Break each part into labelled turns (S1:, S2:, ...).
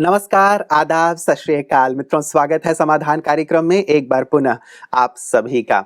S1: नमस्कार, आदाब, सत श्री अकाल मित्रों, स्वागत है समाधान कार्यक्रम में एक बार पुनः आप सभी का।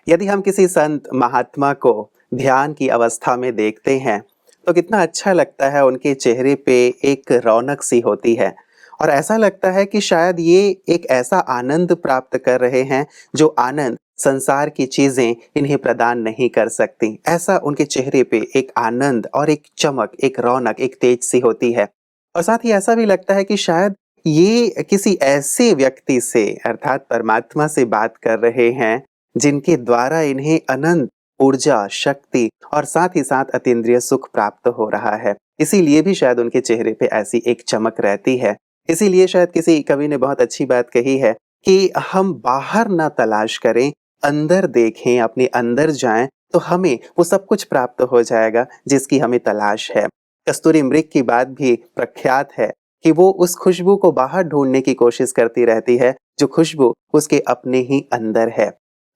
S1: यदि हम किसी संत महात्मा को ध्यान की अवस्था में देखते हैं तो कितना अच्छा लगता है, उनके चेहरे पे एक रौनक सी होती है और ऐसा लगता है कि शायद ये एक ऐसा आनंद प्राप्त कर रहे हैं जो आनंद संसार की चीजें इन्हें प्रदान नहीं कर सकती। ऐसा उनके चेहरे पे एक आनंद और एक चमक, एक रौनक, एक तेज सी होती है और साथ ही ऐसा भी लगता है कि शायद ये किसी ऐसे व्यक्ति से अर्थात परमात्मा से बात कर रहे हैं जिनके द्वारा इन्हें अनंत ऊर्जा, शक्ति और साथ ही साथ अतीन्द्रिय सुख प्राप्त हो रहा है। इसीलिए भी शायद उनके चेहरे पे ऐसी एक चमक रहती है। इसीलिए शायद किसी कवि ने बहुत अच्छी बात कही है कि हम बाहर ना तलाश करें, अंदर देखें, अपने अंदर जाएं तो हमें वो सब कुछ प्राप्त हो जाएगा जिसकी हमें तलाश है। कस्तूरी मृग की बात भी प्रख्यात है कि वो उस खुशबू को बाहर ढूंढने की कोशिश करती रहती है जो खुशबू उसके अपने ही अंदर है।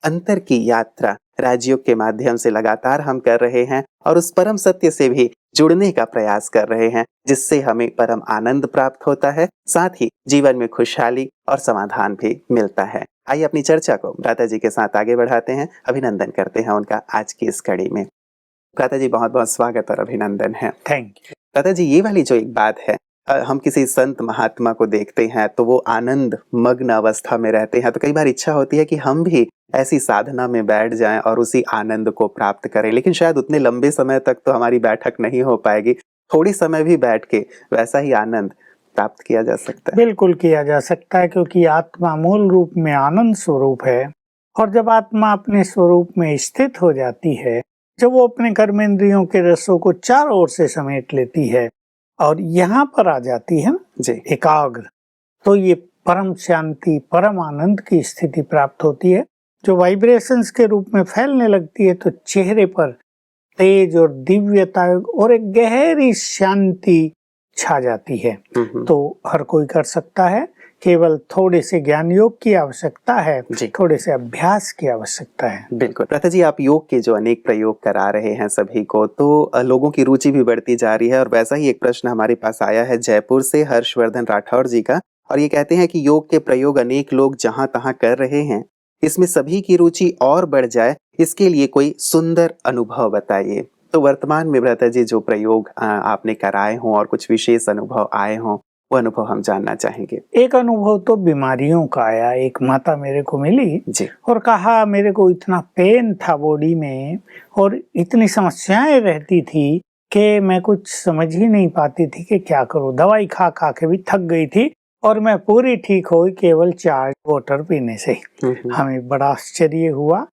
S1: अंतर की यात्रा राजयोग के माध्यम से लगातार हम कर रहे हैं और उस परम सत्य से भी जुड़ने का प्रयास कर रहे हैं जिससे हमें परम आनंद प्राप्त होता है, साथ ही जीवन में खुशहाली और समाधान भी मिलता है। आइए अपनी चर्चा को भ्राता जी के साथ आगे बढ़ाते हैं। अभिनंदन करते हैं उनका आज की इस कड़ी में। भ्राता जी, बहुत बहुत स्वागत और अभिनंदन है।
S2: Thank you.
S1: भ्राता जी, ये वाली जो एक बात है, हम किसी संत महात्मा को देखते हैं तो वो आनंद मग्न अवस्था में रहते हैं, तो कई बार इच्छा होती है कि हम भी ऐसी साधना में बैठ जाएं और उसी आनंद को प्राप्त करें, लेकिन शायद उतने लंबे समय तक तो हमारी बैठक नहीं हो पाएगी। थोड़ी समय भी बैठ के वैसा ही आनंद प्राप्त किया जा सकता है।
S2: बिल्कुल किया जा सकता है, क्योंकि आत्मा मूल रूप में आनंद स्वरूप है और जब आत्मा अपने स्वरूप में स्थित हो जाती है, जब वो अपने कर्मेंद्रियों के रसों को चारों ओर से समेट लेती है और यहाँ पर आ जाती है
S1: जी,
S2: एकाग्र, तो ये परम शांति, परम आनंद की स्थिति प्राप्त होती है जो वाइब्रेशंस के रूप में फैलने लगती है। तो चेहरे पर तेज और दिव्यता और एक गहरी शांति छा जाती है। तो हर कोई कर सकता है, केवल थोड़े से ज्ञान योग की आवश्यकता है, थोड़े से अभ्यास की आवश्यकता है।
S1: बिल्कुल भ्राता जी, आप योग के जो अनेक प्रयोग करा रहे हैं सभी को, तो लोगों की रुचि भी बढ़ती जा रही है और वैसा ही एक प्रश्न हमारे पास आया है जयपुर से हर्षवर्धन राठौर जी का, और ये कहते हैं कि योग के प्रयोग अनेक लोग जहां तहां कर रहे हैं, इसमें सभी की रुचि और बढ़ जाए, इसके लिए कोई सुंदर अनुभव बताइए। तो वर्तमान में भ्राता जी जो प्रयोग आपने कराए हों और कुछ विशेष अनुभव आए हों, वो अनुभव हम जानना चाहेंगे।
S2: एक अनुभव तो बीमारियों का आया। एक माता मेरे को मिली
S1: जी,
S2: और कहा मेरे को इतना पेन था बॉडी में और इतनी समस्याएं रहती थी कि मैं कुछ समझ ही नहीं पाती थी कि क्या करूं। दवाई खा खा के भी थक गई थी और मैं पूरी ठीक हुई केवल चार्ज वाटर पीने से। हमें बड़ा आश्चर्य हुआ।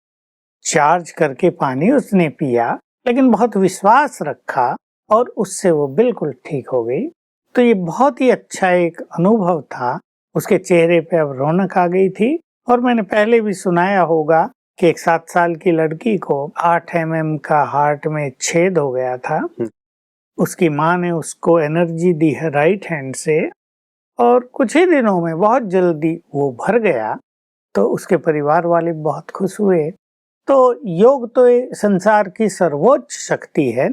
S2: चार्ज करके पानी उसने पिया, लेकिन बहुत विश्वास रखा और उससे वो बिल्कुल ठीक हो गई। तो ये बहुत ही अच्छा एक अनुभव था। उसके चेहरे पे अब रौनक आ गई थी। और मैंने पहले भी सुनाया होगा कि एक 7 साल की लड़की को 8 mm का हार्ट में छेद हो गया था। उसकी माँ ने उसको एनर्जी दी है राइट हैंड से और कुछ ही दिनों में बहुत जल्दी वो भर गया। तो उसके परिवार वाले बहुत खुश हुए। तो योग तो संसार की सर्वोच्च शक्ति है।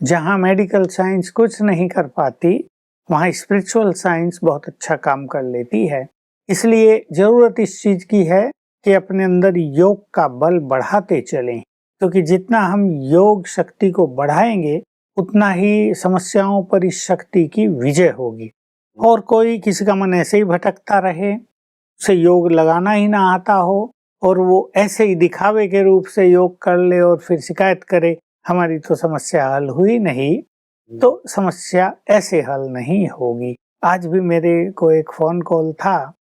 S2: जहाँ मेडिकल साइंस कुछ नहीं कर पाती, वहाँ स्पिरिचुअल साइंस बहुत अच्छा काम कर लेती है। इसलिए जरूरत इस चीज की है कि अपने अंदर योग का बल बढ़ाते चलें, क्योंकि जितना हम योग शक्ति को बढ़ाएंगे उतना ही समस्याओं पर इस शक्ति की विजय होगी। और कोई किसी का मन ऐसे ही भटकता रहे, उसे योग लगाना ही ना आता हो और वो ऐसे ही दिखावे के रूप से योग कर ले और फिर शिकायत करे हमारी तो समस्या हल हुई नहीं, तो समस्या ऐसे हल नहीं होगी। आज भी मेरे को एक फोन कॉल था,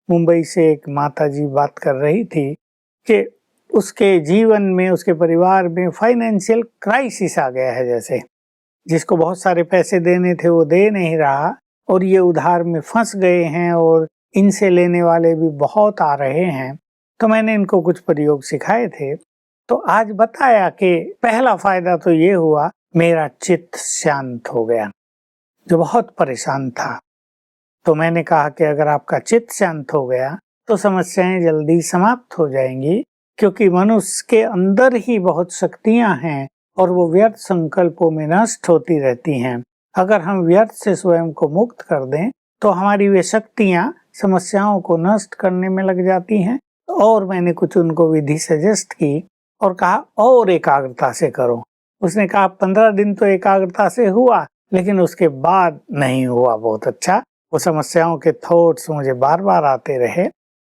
S2: मुंबई से एक माता जी बात कर रही थी कि उसके जीवन में, उसके परिवार में फाइनेंशियल क्राइसिस आ गया है। जैसे जिसको बहुत सारे पैसे देने थे वो दे नहीं रहा और ये उधार में फंस गए हैं और इनसे लेने वाले भी बहुत आ रहे हैं। तो मैंने इनको कुछ प्रयोग सिखाए थे। तो आज बताया कि पहला फायदा तो ये हुआ, मेरा चित्त शांत हो गया जो बहुत परेशान था। तो मैंने कहा कि अगर आपका चित्त शांत हो गया तो समस्याएं जल्दी समाप्त हो जाएंगी, क्योंकि मनुष्य के अंदर ही बहुत शक्तियां हैं और वो व्यर्थ संकल्पों में नष्ट होती रहती हैं। अगर हम व्यर्थ से स्वयं को मुक्त कर दें तो हमारी वे शक्तियां समस्याओं को नष्ट करने में लग जाती हैं। और मैंने कुछ उनको विधि सजेस्ट की और कहा और एकाग्रता से करो। उसने कहा 15 दिन तो एकाग्रता से हुआ, लेकिन उसके बाद नहीं हुआ बहुत अच्छा। वो समस्याओं के थॉट्स मुझे बार बार आते रहे।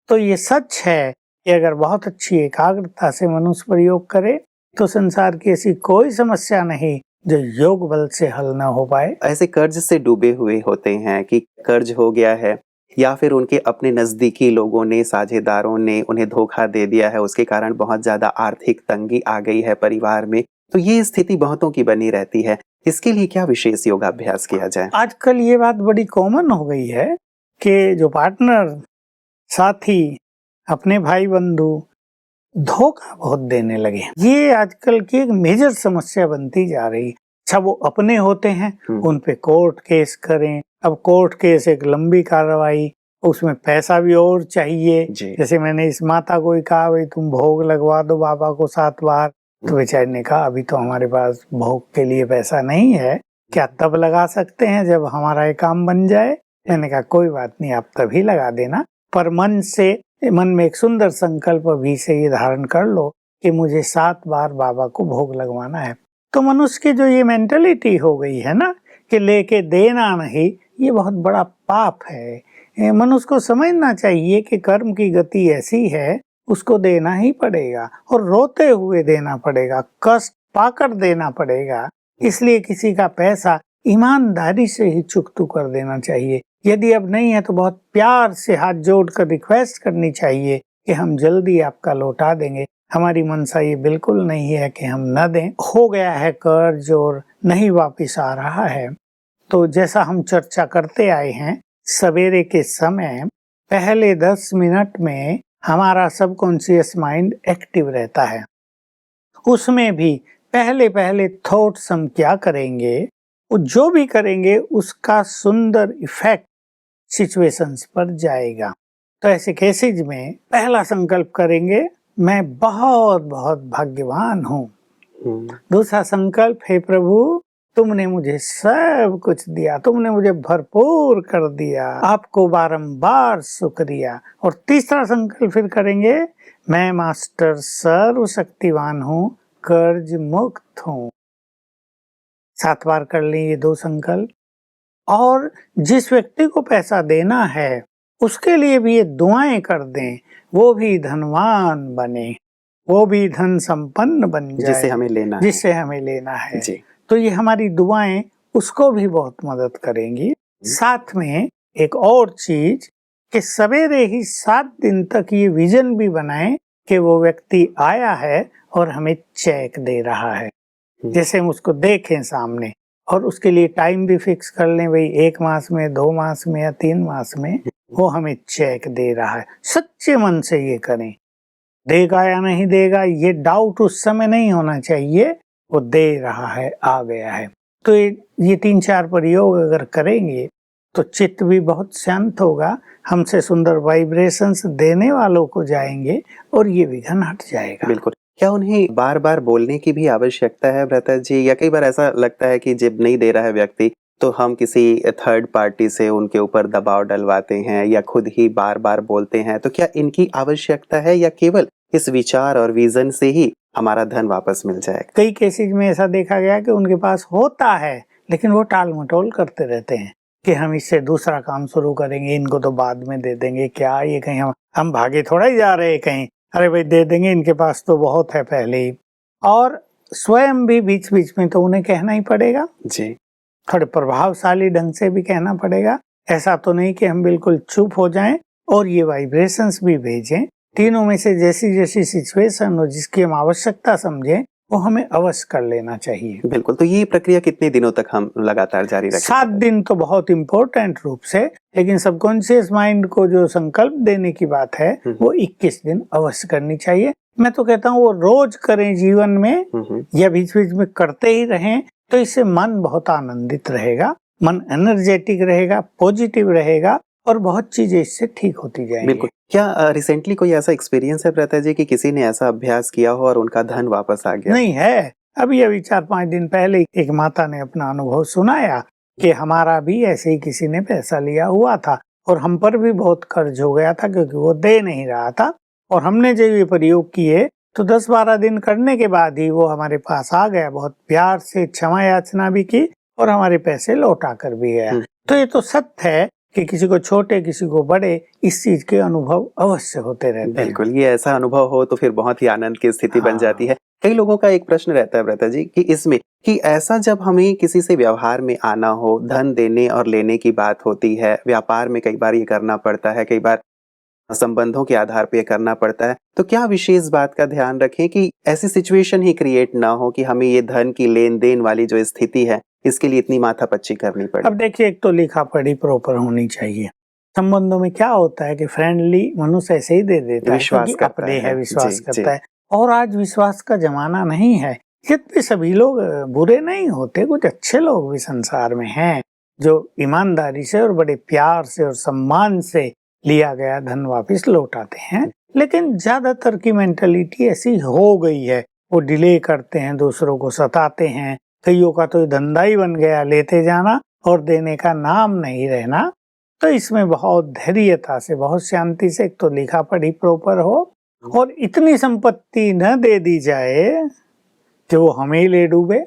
S2: तो ये सच है कि अगर बहुत अच्छी एकाग्रता से मनुष्य प्रयोग करे तो संसार की ऐसी कोई समस्या नहीं जो योग बल से हल न हो पाए।
S1: ऐसे कर्ज से डूबे हुए होते हैं कि कर्ज हो गया है या फिर उनके अपने नजदीकी लोगों ने, साझेदारों ने उन्हें धोखा दे दिया है, उसके कारण बहुत ज्यादा आर्थिक तंगी आ गई है परिवार में, तो ये स्थिति बहुतों की बनी रहती है। इसके लिए क्या विशेष योगाभ्यास किया जाए?
S2: आजकल ये बात बड़ी कॉमन हो गई है कि जो पार्टनर, साथी, अपने भाई बंधु धोखा बहुत देने लगे। ये आजकल की एक मेजर समस्या बनती जा रही। अच्छा, वो अपने होते हैं, उन पे कोर्ट केस करें। अब कोर्ट केस एक लंबी कार्रवाई, उसमें पैसा भी और चाहिए। जैसे मैंने इस माता को ही कहा, भाई तुम भोग लगवा दो बाबा को 7 बार। तो बेचारी ने कहा अभी तो हमारे पास भोग के लिए पैसा नहीं है, क्या तब लगा सकते हैं जब हमारा ये काम बन जाए? मैंने कहा कोई बात नहीं, आप तभी लगा देना, पर मन में एक सुंदर संकल्प अभी से ये धारण कर लो कि मुझे 7 बार बाबा को भोग लगवाना है। तो मनुष्य की जो ये मेंटेलिटी हो गई है ना कि लेके देना नहीं, ये बहुत बड़ा पाप है। मनुष्य को समझना चाहिए कि कर्म की गति ऐसी है, उसको देना ही पड़ेगा और रोते हुए देना पड़ेगा, कष्ट पाकर देना पड़ेगा। इसलिए किसी का पैसा ईमानदारी से ही चुकतू कर देना चाहिए। यदि अब नहीं है तो बहुत प्यार से हाथ जोड़कर रिक्वेस्ट करनी चाहिए कि हम जल्दी आपका लौटा देंगे। हमारी मनसा ये बिल्कुल नहीं है कि हम न दें। हो गया है कर्ज और नहीं वापस आ रहा है, तो जैसा हम चर्चा करते आए हैं, सवेरे के समय पहले 10 मिनट में हमारा सबकॉन्शियस माइंड एक्टिव रहता है। उसमें भी पहले थॉट्स हम क्या करेंगे, वो जो भी करेंगे उसका सुंदर इफेक्ट सिचुएशंस पर जाएगा। तो ऐसे केसेज में पहला संकल्प करेंगे, मैं बहुत बहुत भाग्यवान हूँ। दूसरा संकल्प, हे प्रभु तुमने मुझे सब कुछ दिया, तुमने मुझे भरपूर कर दिया, आपको बारंबार शुक्रिया। और तीसरा संकल्प फिर करेंगे, मैं मास्टर सर्वशक्तिवान हूँ, कर्ज मुक्त हूँ। 7 बार कर लें ये 2 संकल्प। और जिस व्यक्ति को पैसा देना है उसके लिए भी ये दुआएं कर दें, वो भी धनवान बने, वो भी धन संपन्न बन जाए जिससे हमें लेना है जी। तो ये हमारी दुआएं उसको भी बहुत मदद करेंगी। साथ में एक और चीज कि सवेरे ही 7 दिन तक ये विजन भी बनाएं कि वो व्यक्ति आया है और हमें चेक दे रहा है, जैसे हम उसको देखें सामने, और उसके लिए टाइम भी फिक्स कर लें, भाई 1 मास में, 2 मास में या 3 मास में वो हमें चेक दे रहा है। सच्चे मन से ये करें, देगा या नहीं देगा ये डाउट उस समय नहीं होना चाहिए, वो दे रहा है, आ गया है। तो ये 3-4 प्रयोग अगर करेंगे तो चित्त भी बहुत शांत होगा, हमसे सुंदर वाइब्रेशंस देने वालों को जाएंगे और ये विघ्न हट जाएगा।
S1: बिल्कुल। क्या उन्हें बार बार बोलने की भी आवश्यकता है भ्राता जी, या कई बार ऐसा लगता है कि जब नहीं दे रहा है व्यक्ति तो हम किसी थर्ड पार्टी से उनके ऊपर दबाव डलवाते हैं या खुद ही बार बार बोलते हैं, तो क्या इनकी आवश्यकता है या केवल इस विचार और विजन से ही हमारा धन वापस मिल जाएगा?
S2: कई केसेज में ऐसा देखा गया कि उनके पास होता है लेकिन वो टाल मटोल करते रहते हैं कि हम इससे दूसरा काम शुरू करेंगे, इनको तो बाद में दे देंगे। क्या ये कहीं हम भागे थोड़ा ही जा रहे हैं कहीं, अरे भाई दे देंगे, इनके पास तो बहुत है पहले ही। और स्वयं भी बीच बीच में तो उन्हें कहना ही पड़ेगा
S1: जी,
S2: थोड़े प्रभावशाली ढंग से भी कहना पड़ेगा। ऐसा तो नहीं कि हम बिल्कुल चुप हो जाएं और ये वाइब्रेशंस भी भेजें। तीनों में से जैसी जैसी सिचुएशन हो, जिसकी हम आवश्यकता समझें, वो हमें अवश्य कर लेना चाहिए।
S1: बिल्कुल। तो ये प्रक्रिया कितने दिनों तक हम लगातार जारी रखें?
S2: 7 दिन तो बहुत इम्पोर्टेंट रूप से, लेकिन सबकॉन्शियस माइंड को जो संकल्प देने की बात है वो 21 दिन अवश्य करनी चाहिए। मैं तो कहता हूँ वो रोज करें जीवन में या बीच बीच में करते ही रहें, तो इससे मन बहुत आनंदित रहेगा, मन एनर्जेटिक रहेगा, पॉजिटिव रहेगा और बहुत चीजें इससे ठीक होती जाएंगी।
S1: बिल्कुल। क्या रिसेंटली कोई ऐसा एक्सपीरियंस है भ्राता जी कि किसी ने ऐसा अभ्यास किया हो और उनका धन वापस आ गया?
S2: नहीं है, अभी 4-5 दिन पहले एक माता ने अपना अनुभव सुनाया कि हमारा भी ऐसे ही किसी ने पैसा लिया हुआ था और हम पर भी बहुत कर्ज हो गया था क्योंकि वो दे नहीं रहा था, और हमने जब ये प्रयोग किए तो 10-12 दिन करने के बाद ही वो हमारे पास आ गया, बहुत प्यार से क्षमा याचना भी की और हमारे पैसे लौटा कर भी गया। तो ये तो सत्य है कि किसी को छोटे किसी को बड़े इस चीज के अनुभव अवश्य होते रहते हैं।
S1: बिल्कुल, ये ऐसा अनुभव हो तो फिर बहुत ही आनंद की स्थिति बन जाती है। कई लोगों का एक प्रश्न रहता है भ्राता जी कि इसमें कि ऐसा जब हमें किसी से व्यवहार में आना हो, धन देने और लेने की बात होती है, व्यापार में कई बार ये करना पड़ता है, कई बार संबंधों के आधार पे ये करना पड़ता है, तो क्या विशेष बात का ध्यान रखें कि ऐसी सिचुएशन ही क्रिएट ना हो कि हमें ये धन की लेन-देन वाली जो स्थिति है, इसके लिए इतनी माथापच्ची करनी पड़े?
S2: अब देखिए, एक तो लिखा पढ़ी प्रॉपर होनी चाहिए। संबंधों में क्या होता है कि फ्रेंडली मनुष्य ऐसे ही दे देता है
S1: विश्वास
S2: क्योंकि
S1: करता
S2: अपने है, विश्वास
S1: जी,
S2: करता
S1: जी।
S2: है। और आज विश्वास का जमाना नहीं है। यद्यपि सभी लोग बुरे नहीं होते, कुछ अच्छे लोग भी संसार में हैं जो ईमानदारी से और बड़े प्यार से और सम्मान से लिया गया धन वापस लौटाते हैं, लेकिन ज्यादातर की मेंटेलिटी ऐसी हो गई है। वो डिले करते हैं, दूसरों को सताते हैं। कईयों का तो धंधा ही बन गया, लेते जाना और देने का नाम नहीं रहना। तो इसमें बहुत धैर्यता से, बहुत शांति से, एक तो लिखा पढ़ी प्रॉपर हो और इतनी संपत्ति न दे दी जाए कि वो हमें ही ले डूबे।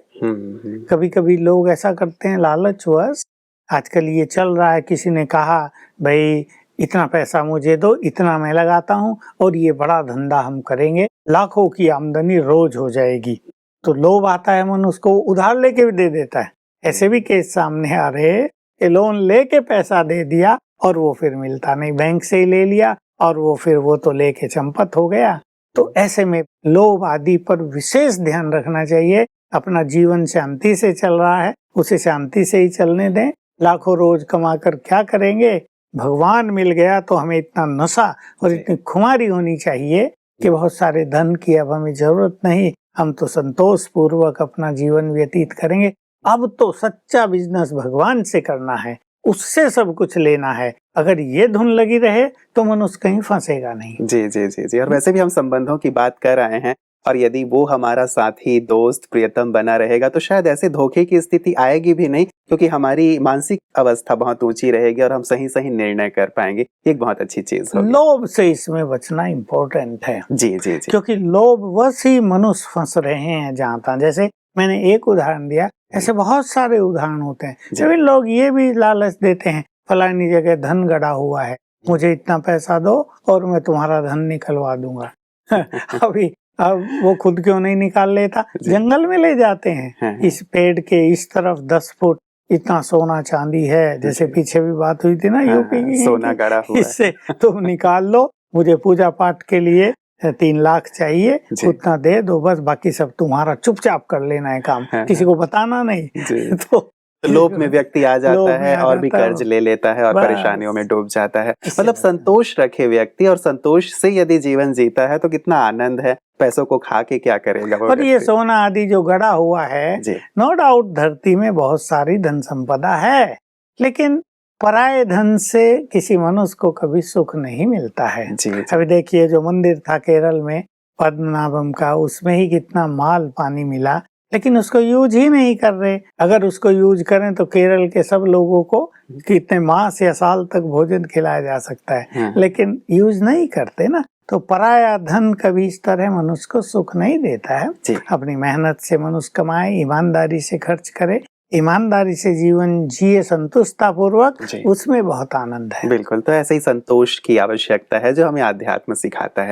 S2: कभी कभी लोग ऐसा करते हैं लालचवश। आजकल ये चल रहा है, किसी ने कहा भाई इतना पैसा मुझे दो, इतना मैं लगाता हूँ और ये बड़ा धंधा हम करेंगे, लाखों की आमदनी रोज हो जाएगी। तो लोभ आता है, मन उसको उधार लेके भी दे देता है। ऐसे भी केस सामने आ रहे हैं कि लोन लेके पैसा दे दिया और वो फिर मिलता नहीं, बैंक से ही ले लिया और वो फिर वो तो लेके चंपत हो गया। तो ऐसे में लोभ आदि पर विशेष ध्यान रखना चाहिए। अपना जीवन शांति से चल रहा है, उसे शांति से ही चलने दें। लाखों रोज कमा कर क्या करेंगे? भगवान मिल गया तो हमें इतना नशा और इतनी खुमारी होनी चाहिए कि बहुत सारे धन की अब हमें जरूरत नहीं, हम तो संतोष पूर्वक अपना जीवन व्यतीत करेंगे। अब तो सच्चा बिजनेस भगवान से करना है, उससे सब कुछ लेना है। अगर ये धुन लगी रहे तो मनुष्य कहीं फंसेगा नहीं।
S1: जी जी जी जी। और वैसे भी हम संबंधों की बात कर रहे हैं, और यदि वो हमारा साथी, दोस्त, प्रियतम बना रहेगा तो शायद ऐसे धोखे की स्थिति आएगी भी नहीं, क्योंकि हमारी मानसिक अवस्था बहुत ऊंची रहेगी और हम सही सही निर्णय कर पाएंगे। एक बहुत अच्छी चीज होगी।
S2: लोभ से इसमें बचना इम्पोर्टेंट है।
S1: जी जी जी।
S2: क्योंकि लोभवश ही मनुष्य फंस रहे हैं जहाँ तक। जैसे मैंने एक उदाहरण दिया, ऐसे बहुत सारे उदाहरण होते हैं। सभी लोग ये भी लालच देते हैं, फलानी जगह धन गड़ा हुआ है, मुझे इतना पैसा दो और मैं तुम्हारा धन निकलवा दूंगा। अब वो खुद क्यों नहीं निकाल लेता? जंगल में ले जाते हैं, इस पेड़ के इस तरफ 10 फुट इतना सोना चांदी है, जैसे पीछे भी बात हुई थी ना यूपी की,
S1: सोना गड़ा हुआ
S2: इससे तुम निकाल लो, मुझे पूजा पाठ के लिए 3 लाख चाहिए, उतना दे दो बस, बाकी सब तुम्हारा, चुपचाप कर लेना है काम, किसी को बताना नहीं। तो
S1: लोभ में व्यक्ति आ जाता है और भी कर्ज ले लेता है और परेशानियों में डूब जाता है। मतलब संतोष रखे व्यक्ति, और संतोष से यदि जीवन जीता है तो कितना आनंद है। पैसों को खा के क्या करेगा वो।
S2: और ये सोना आदि जो गड़ा हुआ है, नो डाउट धरती में बहुत सारी धन संपदा है, लेकिन पराये धन से किसी मनुष्य को कभी सुख नहीं मिलता है। अभी देखिए, जो मंदिर था केरल में पद्मनाभम का, उसमें ही कितना माल पानी मिला, लेकिन उसको यूज ही नहीं कर रहे। अगर उसको यूज करें तो केरल के सब लोगों को कितने मास या साल तक भोजन खिलाया जा सकता है, लेकिन यूज नहीं करते ना। तो पराया धन कभी इस तरह मनुष्य को सुख नहीं देता है। अपनी मेहनत से मनुष्य कमाए, ईमानदारी से खर्च करे, ईमानदारी से जीवन जिए संतुष्टता पूर्वक, उसमें बहुत आनंद है।
S1: बिल्कुल, तो ऐसे ही संतोष की आवश्यकता है जो हमें आध्यात्म सिखाता है।